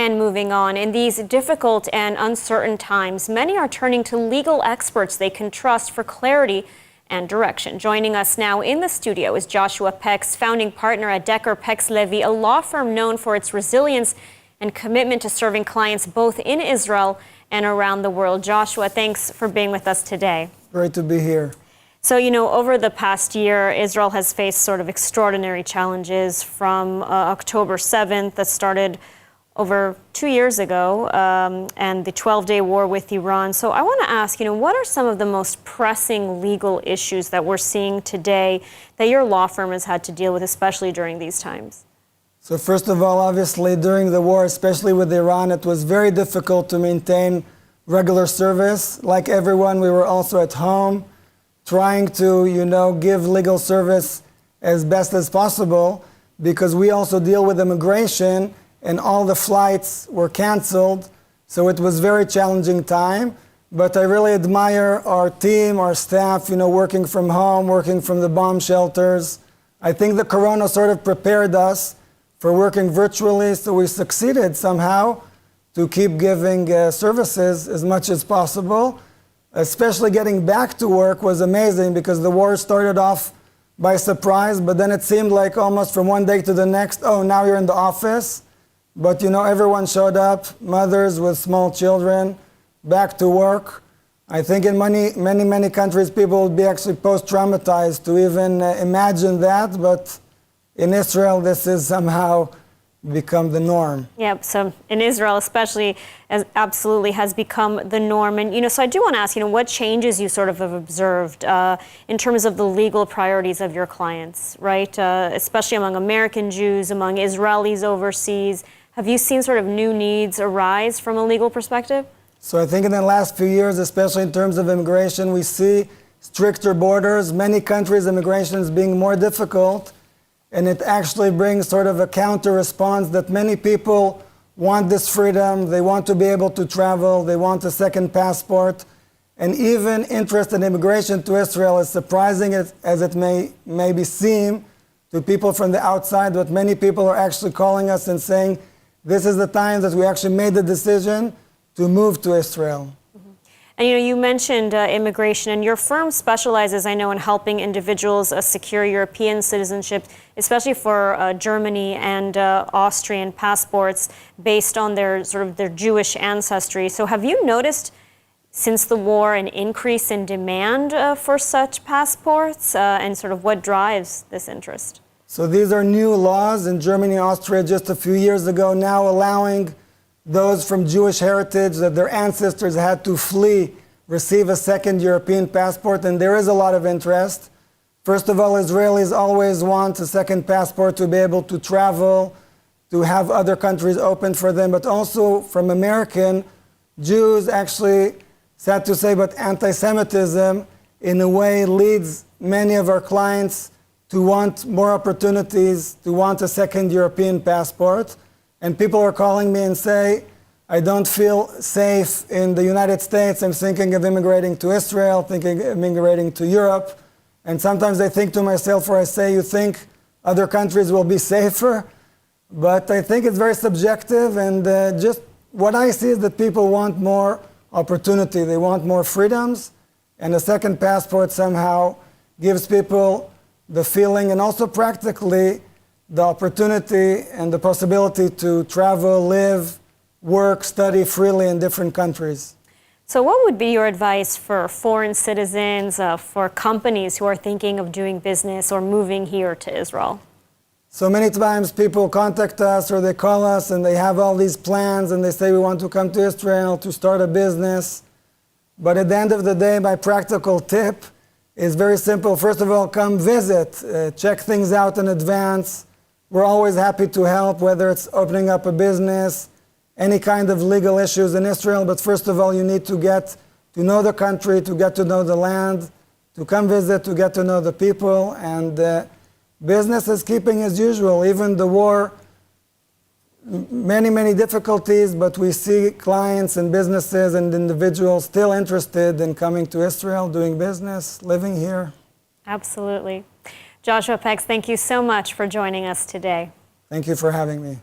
And moving on, in these difficult and uncertain times, many are turning to legal experts they can trust for clarity and direction. Joining us now in the studio is Joshua Pex, founding partner at Decker Pex Levi, a law firm known for its resilience and commitment to serving clients both in Israel and around the world. Joshua, thanks for being with us today. Great to be here. So, over the past year, Israel has faced sort of extraordinary challenges from October 7th that started over 2 years ago, and the 12-day war with Iran. So I want to ask, what are some of the most pressing legal issues that we're seeing today that your law firm has had to deal with, especially during these times? So first of all, obviously, during the war, especially with Iran, it was very difficult to maintain regular service. Like everyone, we were also at home trying to, give legal service as best as possible, because we also deal with immigration and all the flights were canceled. So it was a very challenging time. But I really admire our team, our staff, working from home, working from the bomb shelters. I think the corona sort of prepared us for working virtually, so we succeeded somehow to keep giving services as much as possible. Especially getting back to work was amazing, because the war started off by surprise, but then it seemed like almost from one day to the next, oh, now you're in the office. But everyone showed up, mothers with small children, back to work. I think in many countries, people will be actually post-traumatized to even imagine that, but in Israel, this has somehow become the norm. Yep, so in Israel especially, absolutely has become the norm. And, so I do want to ask, what changes you sort of have observed in terms of the legal priorities of your clients, right? Especially among American Jews, among Israelis overseas. Have you seen sort of new needs arise from a legal perspective? So I think in the last few years, especially in terms of immigration, we see stricter borders. Many countries, immigration is being more difficult. And it actually brings sort of a counter response that many people want this freedom. They want to be able to travel. They want a second passport. And even interest in immigration to Israel, is surprising as it may maybe seem to people from the outside, but many people are actually calling us and saying, this is the time that we actually made the decision to move to Israel. Mm-hmm. And you mentioned immigration, and your firm specializes, I know, in helping individuals secure European citizenship, especially for Germany and Austrian passports based on their Jewish ancestry. So have you noticed since the war an increase in demand for such passports, and sort of what drives this interest? So these are new laws in Germany and Austria just a few years ago, now allowing those from Jewish heritage that their ancestors had to flee receive a second European passport, and there is a lot of interest. First of all, Israelis always want a second passport to be able to travel, to have other countries open for them, but also from American Jews, actually, sad to say, but anti-Semitism in a way leads many of our clients to want more opportunities, to want a second European passport. And people are calling me and say, I don't feel safe in the United States. I'm thinking of immigrating to Israel, thinking of immigrating to Europe. And sometimes I think to myself, or I say, you think other countries will be safer? But I think it's very subjective. And just what I see is that people want more opportunity. They want more freedoms. And a second passport somehow gives people the feeling, and also practically the opportunity and the possibility to travel, live, work, study freely in different countries. So what would be your advice for foreign citizens, for companies who are thinking of doing business or moving here to Israel? So many times people contact us or they call us and they have all these plans and they say, we want to come to Israel to start a business. But at the end of the day, my practical tip is very simple. First of all, come visit, check things out in advance. We're always happy to help, whether it's opening up a business, any kind of legal issues in Israel. But first of all, you need to get to know the country, to get to know the land, to come visit, to get to know the people. And business is keeping as usual. Even the war, many difficulties, but we see clients and businesses and individuals still interested in coming to Israel, doing business, living here. Absolutely. Joshua Pex, thank you so much for joining us today. Thank you for having me.